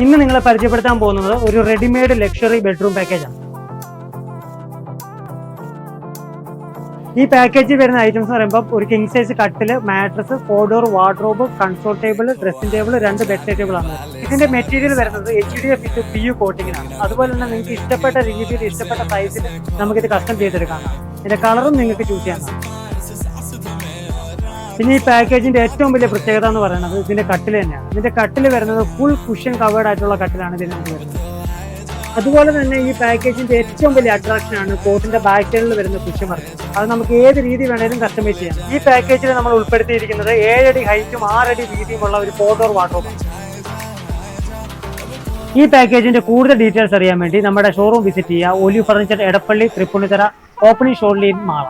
ഇന്ന് നിങ്ങളെ പരിചയപ്പെടുത്താൻ പോകുന്നത് ഒരു റെഡിമെയ്ഡ് ലക്ഷറി ബെഡ്റൂം പാക്കേജാണ്. ഈ പാക്കേജിൽ വരുന്ന ഐറ്റംസ് എന്ന് പറയുമ്പോൾ ഒരു കിങ് സൈസ് കട്ടില്, mattress, 4 door wardrobe, console table, dressing table, 2 bed table ആണ്. ഇതിന്റെ മെറ്റീരിയൽ വരുന്നത് HDF വിത്ത് PU കോട്ടിങ്ങിനാണ്. അതുപോലെ തന്നെ നിങ്ങൾക്ക് ഇഷ്ടപ്പെട്ട രീതിയിൽ ഇഷ്ടപ്പെട്ട സൈസിൽ നമുക്കിത് കസ്റ്റം ചെയ്തെടുക്കാനാണ്. ഇതിന്റെ കളറും നിങ്ങൾക്ക് ചൂസ് ചെയ്യാനാണ്. പിന്നെ ഈ പാക്കേജിന്റെ ഏറ്റവും വലിയ പ്രത്യേകത എന്ന് പറയുന്നത് ഇതിന്റെ കട്ടിൽ തന്നെയാണ്. ഇതിന്റെ കട്ടിൽ വരുന്നത് ഫുൾ കുഷൻ കവേർഡ് ആയിട്ടുള്ള കട്ടിലാണ് ഇതിന് വരുന്നത്. അതുപോലെ തന്നെ ഈ പാക്കേജിന്റെ ഏറ്റവും വലിയ അട്രാക്ഷൻ ആണ് കോട്ടിന്റെ ബാക്ക് സൈഡിൽ വരുന്ന കുഷൻ വർക്ക്. അത് നമുക്ക് ഏത് രീതി വേണേലും കസ്റ്റമൈസ് ചെയ്യാം. ഈ പാക്കേജിൽ നമ്മൾ ഉൾപ്പെടുത്തിയിരിക്കുന്നത് 7 അടി ഹൈറ്റും 6 അടി വീതിയുമുള്ള ഒരു 4 ഡോർ വാർഡ്രോബാണ്. ഈ പാക്കേജിന്റെ കൂടുതൽ ഡീറ്റെയിൽസ് അറിയാൻ വേണ്ടി നമ്മുടെ ഷോറൂം വിസിറ്റ് ചെയ്യുക. Olive Furniture, Edappally, Tripunithura, opening shortly Mala.